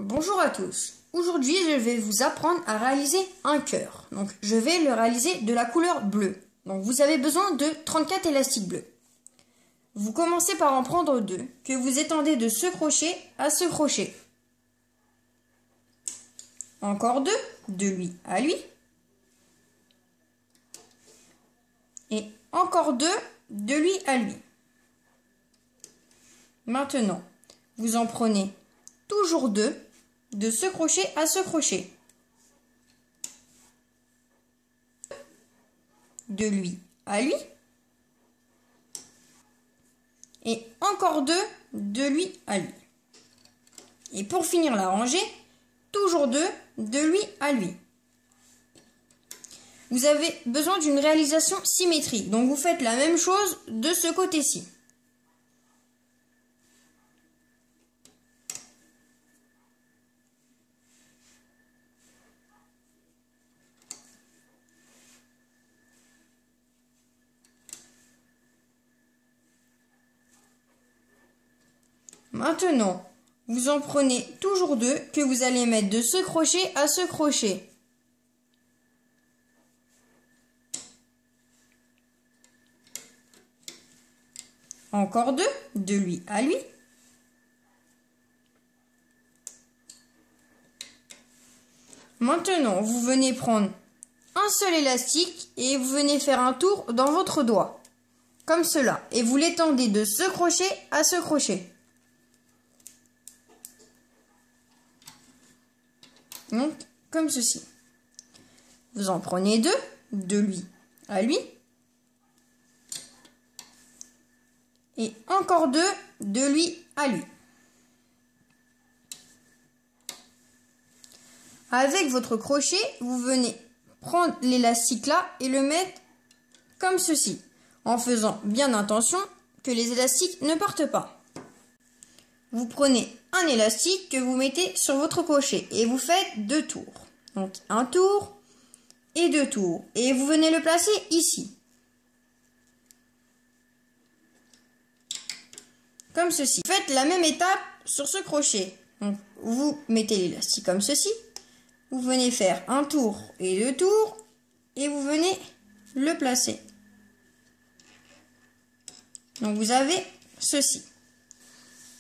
Bonjour à tous. Aujourd'hui, je vais vous apprendre à réaliser un cœur. Donc, je vais le réaliser de la couleur bleue. Donc, vous avez besoin de 34 élastiques bleus. Vous commencez par en prendre 2, que vous étendez de ce crochet à ce crochet. Encore 2, de lui à lui. Et encore 2, de lui à lui. Maintenant, vous en prenez toujours 2, de ce crochet à ce crochet. De lui à lui. Et encore 2, de lui à lui. Et pour finir la rangée, toujours 2, de lui à lui. Vous avez besoin d'une réalisation symétrique. Donc vous faites la même chose de ce côté-ci. Maintenant, vous en prenez toujours 2 que vous allez mettre de ce crochet à ce crochet. Encore 2, de lui à lui. Maintenant, vous venez prendre un seul élastique et vous venez faire un tour dans votre doigt. Comme cela. Et vous l'étendez de ce crochet à ce crochet. Donc, comme ceci. Vous en prenez 2, de lui à lui. Et encore 2, de lui à lui. Avec votre crochet, vous venez prendre l'élastique là et le mettre comme ceci. En faisant bien attention que les élastiques ne partent pas. Vous prenez un élastique que vous mettez sur votre crochet et vous faites 2 tours. Donc un tour et 2 tours. Et vous venez le placer ici. Comme ceci. Vous faites la même étape sur ce crochet. Donc vous mettez l'élastique comme ceci. Vous venez faire un tour et 2 tours. Et vous venez le placer. Donc vous avez ceci.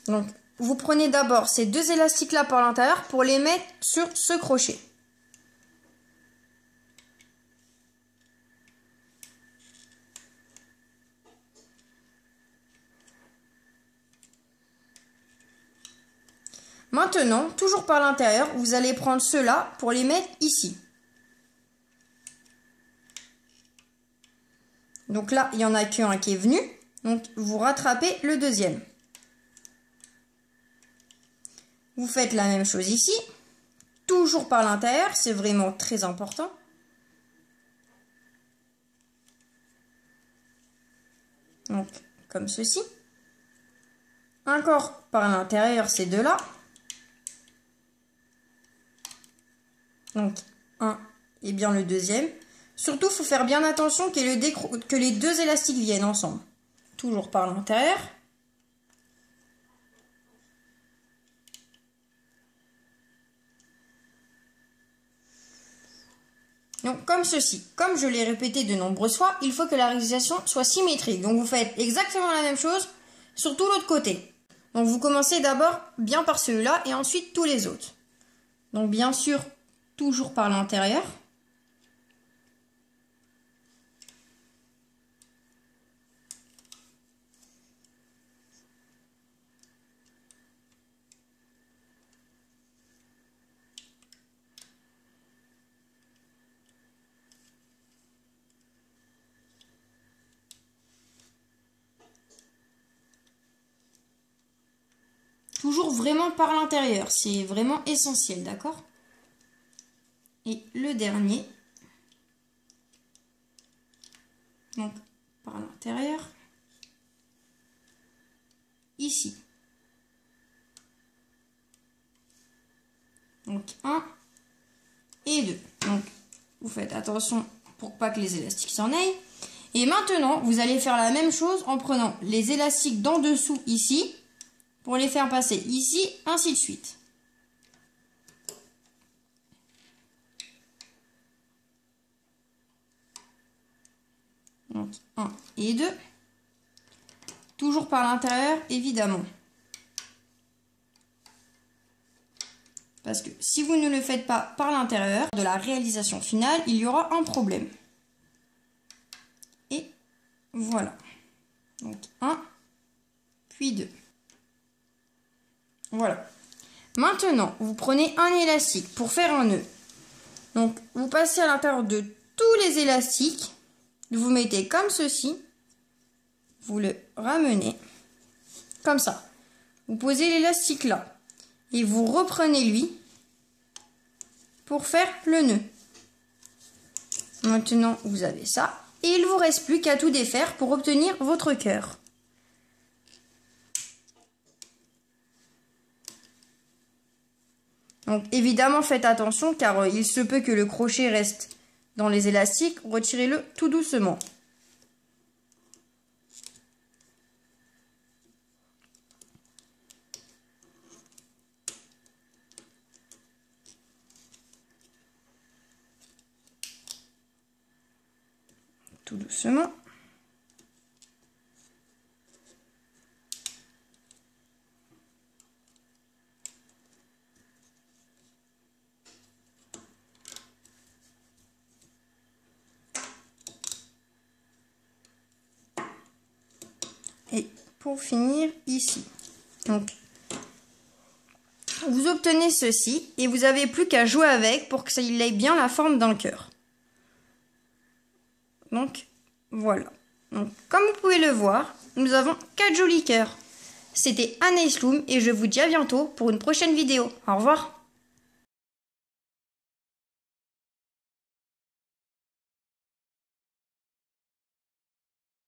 Donc vous prenez d'abord ces 2 élastiques là par l'intérieur pour les mettre sur ce crochet. Maintenant, toujours par l'intérieur, vous allez prendre ceux-là pour les mettre ici. Donc là, il n'y en a qu'un qui est venu. Donc vous rattrapez le deuxième. Vous faites la même chose ici. Toujours par l'intérieur, c'est vraiment très important. Donc comme ceci. Encore par l'intérieur, ces deux-là. Donc, un et bien le deuxième. Surtout, il faut faire bien attention que les 2 élastiques viennent ensemble. Toujours par l'intérieur. Donc, comme ceci. Comme je l'ai répété de nombreuses fois, il faut que la réalisation soit symétrique. Donc, vous faites exactement la même chose sur tout l'autre côté. Donc, vous commencez d'abord bien par celui-là et ensuite tous les autres. Donc, bien sûr, toujours par l'intérieur. Toujours vraiment par l'intérieur, c'est vraiment essentiel, d'accord? Et le dernier, donc par l'intérieur, ici. Donc 1 et 2. Donc vous faites attention pour pas que les élastiques s'en aillent. Et maintenant, vous allez faire la même chose en prenant les élastiques d'en dessous ici, pour les faire passer ici, ainsi de suite. 1 et 2. Toujours par l'intérieur, évidemment. Parce que si vous ne le faites pas par l'intérieur de la réalisation finale, il y aura un problème. Et voilà. Donc 1, puis 2. Voilà. Maintenant, vous prenez un élastique pour faire un nœud. Donc, vous passez à l'intérieur de tous les élastiques. Vous mettez comme ceci. Vous le ramenez. Comme ça. Vous posez l'élastique là. Et vous reprenez lui pour faire le nœud. Maintenant, vous avez ça. Et il ne vous reste plus qu'à tout défaire pour obtenir votre cœur. Donc évidemment, faites attention car il se peut que le crochet reste dans les élastiques. Retirez-le tout doucement. Tout doucement. Et pour finir ici. Donc, vous obtenez ceci et vous n'avez plus qu'à jouer avec pour que ça ait bien la forme d'un cœur. Donc, voilà. Donc, comme vous pouvez le voir, nous avons 4 jolis cœurs. C'était Anaïs Loum et je vous dis à bientôt pour une prochaine vidéo. Au revoir.